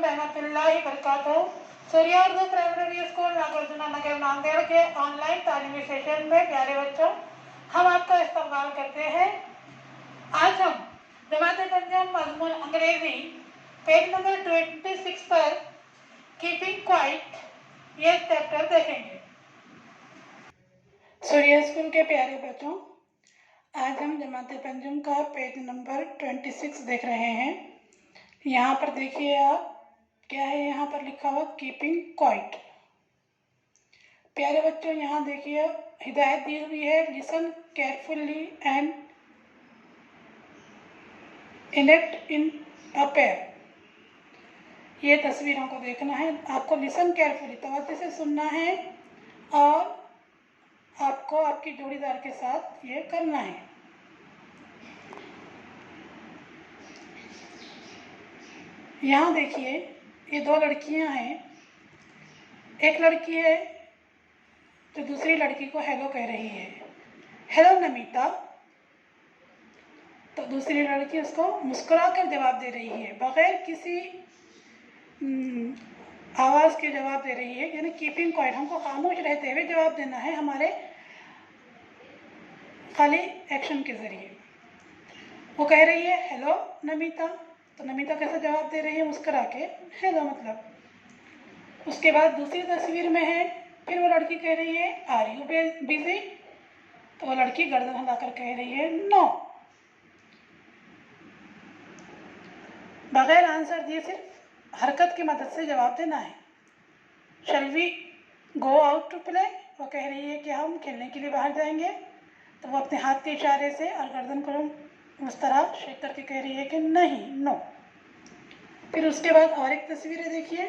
रहमतुल्लाहि बरकातहू। Surya Urdu primary school नागरजुना नगर नांदेड़ के online तालीमी सेशन में प्यारे बच्चों हम आपका इस्तकबाल करते हैं। आज हम जमात पंजाब मजमून अंग्रेजी पेज नंबर 26 पर कीपिंग क्वाइट ये चैप्टर देखेंगे। सूर्या स्कूल के प्यारे बच्चों, आज हम जमात पंजाब का पेज नंबर 26 देख रहे हैं। यहाँ पर देखिए आप, क्या है यहाँ पर लिखा हुआ कीपिंग क्वाइट। प्यारे बच्चों यहाँ देखिए हिदायत दी हुई है, listen carefully and enact in a pair. ये तस्वीरों को देखना है, आपको लिसन केयरफुली तवज्जो से सुनना है और आपको आपकी जोड़ीदार के साथ ये करना है। यहाँ देखिए ये दो लड़कियाँ हैं। एक लड़की है जो दूसरी लड़की को हेलो कह रही है, हेलो नमिता। तो दूसरी लड़की उसको मुस्कुराकर जवाब दे रही है, बगैर किसी आवाज़ के जवाब दे रही है। यानी कीपिंग क्वाइट, हमको खामोश रहते हुए जवाब देना है हमारे खाली एक्शन के ज़रिए। वो कह रही है हेलो नमिता, तो नमिता कैसे जवाब दे रही है? मुस्कुरा के हेलो मतलब। उसके बाद दूसरी तस्वीर में है, फिर वो लड़की कह रही है आर यू बिजी, तो वो लड़की गर्दन हिलाकर कह रही है नो। बगैर आंसर दिए सिर्फ हरकत की मदद से जवाब देना है। Shall we go out to play, वो कह रही है कि हम खेलने के लिए बाहर जाएंगे, तो वो अपने हाथ के इशारे से और गर्दन को उस तरह शेक करके कह रही है कि नहीं, नो। फिर उसके बाद और एक तस्वीर है, देखिए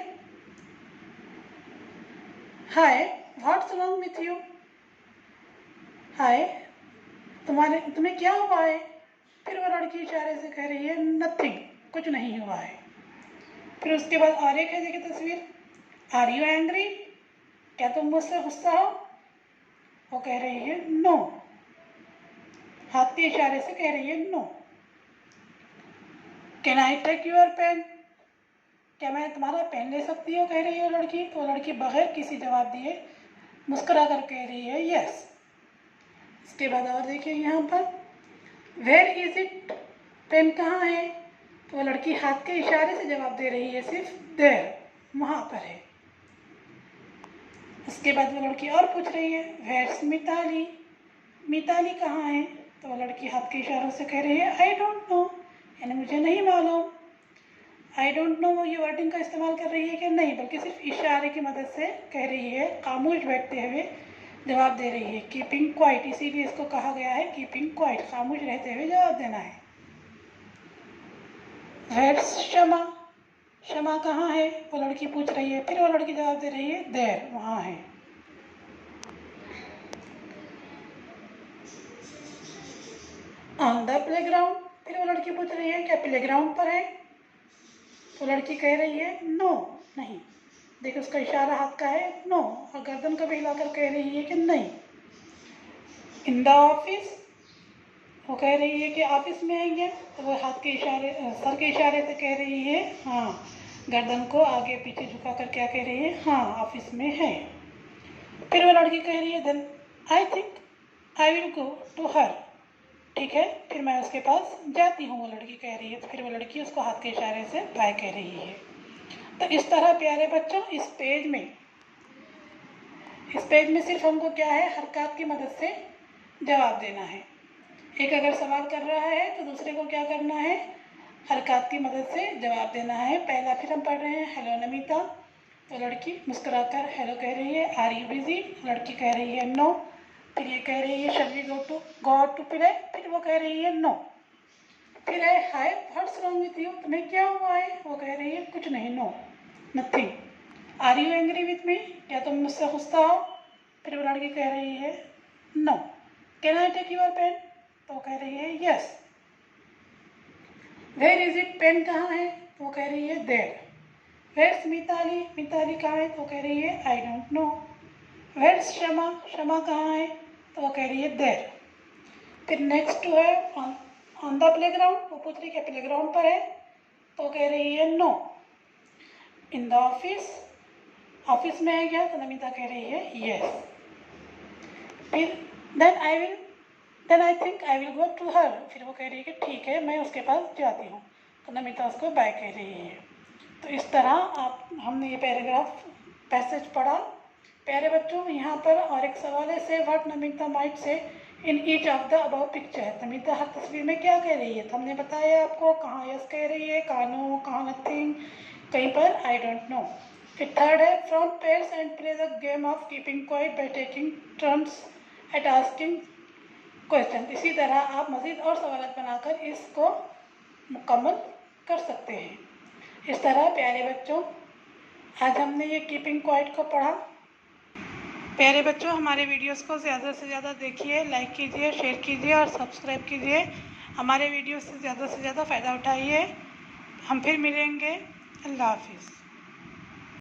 hi what's wrong with you, hi तुम्हें क्या हुआ है? फिर वो लड़की इशारे से कह रही है नथिंग, कुछ नहीं हुआ है। फिर उसके बाद और एक है, देखिए तस्वीर, आर यू एंग्री, क्या तुम मुझसे गुस्सा हो? वो कह रही है नो, हाथ के इशारे से कह रही है no. Can I take your pen, क्या मैं तुम्हारा पेन ले सकती हूँ? कह रही है लड़की। तो लड़की बगैर किसी जवाब दिए मुस्कुरा कर कह रही है यस। इसके बाद और देखिए यहाँ पर वेयर इज इट, पेन कहाँ है? तो वो लड़की हाथ के इशारे से जवाब दे रही है सिर्फ देयर, वहाँ पर है। उसके बाद वो लड़की और पूछ रही है वेयर्स मिताली, मिताली कहाँ है? तो वो लड़की हाथ के इशारों से कह रही है आई डोंट नो, यानी मुझे नहीं मालूम। आई डोंट नो वो ये वर्डिंग का इस्तेमाल कर रही है कि नहीं, बल्कि सिर्फ इशारे की मदद से कह रही है, खामोश बैठते हुए जवाब दे रही है। कीपिंग क्वाइट, इसीलिए इसको कहा गया है कीपिंग क्वाइट, खामोश रहते हुए जवाब देना है। वेयर्स शमा, शमा कहाँ है? वो लड़की पूछ रही है, फिर वो लड़की जवाब दे रही है देयर, वहाँ है। ऑन द प्लेग्राउंड, फिर वो लड़की पूछ रही है क्या प्लेग्राउंड पर है? तो लड़की कह रही है नो, नहीं। देखो उसका इशारा हाथ का है नो, और गर्दन को भी हिलाकर कह रही है कि नहीं। इन द ऑफिस, वो कह रही है कि ऑफिस में है क्या? तो वो हाथ के इशारे, सर के इशारे से कह रही है हाँ, गर्दन को आगे पीछे झुका कर क्या कह रही है? हाँ, ऑफिस में है। फिर वो लड़की कह रही है then I think I will go to her, ठीक है फिर मैं उसके पास जाती हूँ, वो लड़की कह रही है। तो फिर वो लड़की उसको हाथ के इशारे से बाय कह रही है। तो इस तरह प्यारे बच्चों इस पेज में सिर्फ हमको क्या है, हरकत की मदद से जवाब देना है। एक अगर सवाल कर रहा है तो दूसरे को क्या करना है, हरकत की मदद से जवाब देना है। पहला फिर हम पढ़ रहे हैं हेलो नमिता, तो लड़की मुस्कुराकर हेलो कह रही है। आर यू बिजी, लड़की कह रही है नो। फिर ये कह रही है shall we go out to play, फिर वो कह रही है नो। फिर है hi what's wrong with you, तुम्हें क्या हुआ है? वो कह रही है कुछ नहीं, no nothing. Are you angry with me, क्या तुम मुझसे गुस्सा हो? फिर वो लड़की कह रही है no. Can I take your pen, तो वो कह रही है yes. Where is it, pen कहाँ है? तो वो कह रही है देयर। वेयर्स मिताली, मिताली कहाँ है? तो वो कह रही है आई डोंट नो। वेयर्स शमा, शमा कहाँ है? तो वो कह रही है देयर। फिर नेक्स्ट है ऑन द प्लेग्राउंड, वो पूछ रही है प्लेग्राउंड पर है? तो कह रही है no. In the office, office में है क्या, तो नमिता कह रही है यस। फिर then I think I will go to her, फिर वो कह रही है कि ठीक है मैं उसके पास जाती हूँ, तो नमिता उसको बाय कह रही है। तो इस तरह हमने ये पैराग्राफ पैसेज पढ़ा। प्यारे बच्चों, यहाँ पर और एक सवाल है, से what Namita might say in each of the above picture. Namita हर तस्वीर में क्या कह रही है, तो हमने बताया आपको, कहाँ यस कह रही है, कहाँ नो, कहाँ नथिंग, कहीं पर आई डोंट नो। फिर थर्ड है, from pairs and play the game of keeping quiet by taking turns eight asking question. इसी तरह आप मज़ीद और सवाल बनाकर इसको मुकम्मल कर सकते हैं। इस तरह प्यारे बच्चों, आज हमने ये कीपिंग क्वाइट को पढ़ा। प्यारे बच्चों, हमारे वीडियोस को ज़्यादा से ज़्यादा देखिए, लाइक कीजिए, शेयर कीजिए और सब्सक्राइब कीजिए। हमारे वीडियो से ज़्यादा फ़ायदा उठाइए। हम फिर मिलेंगे। अल्लाह हाफिज़।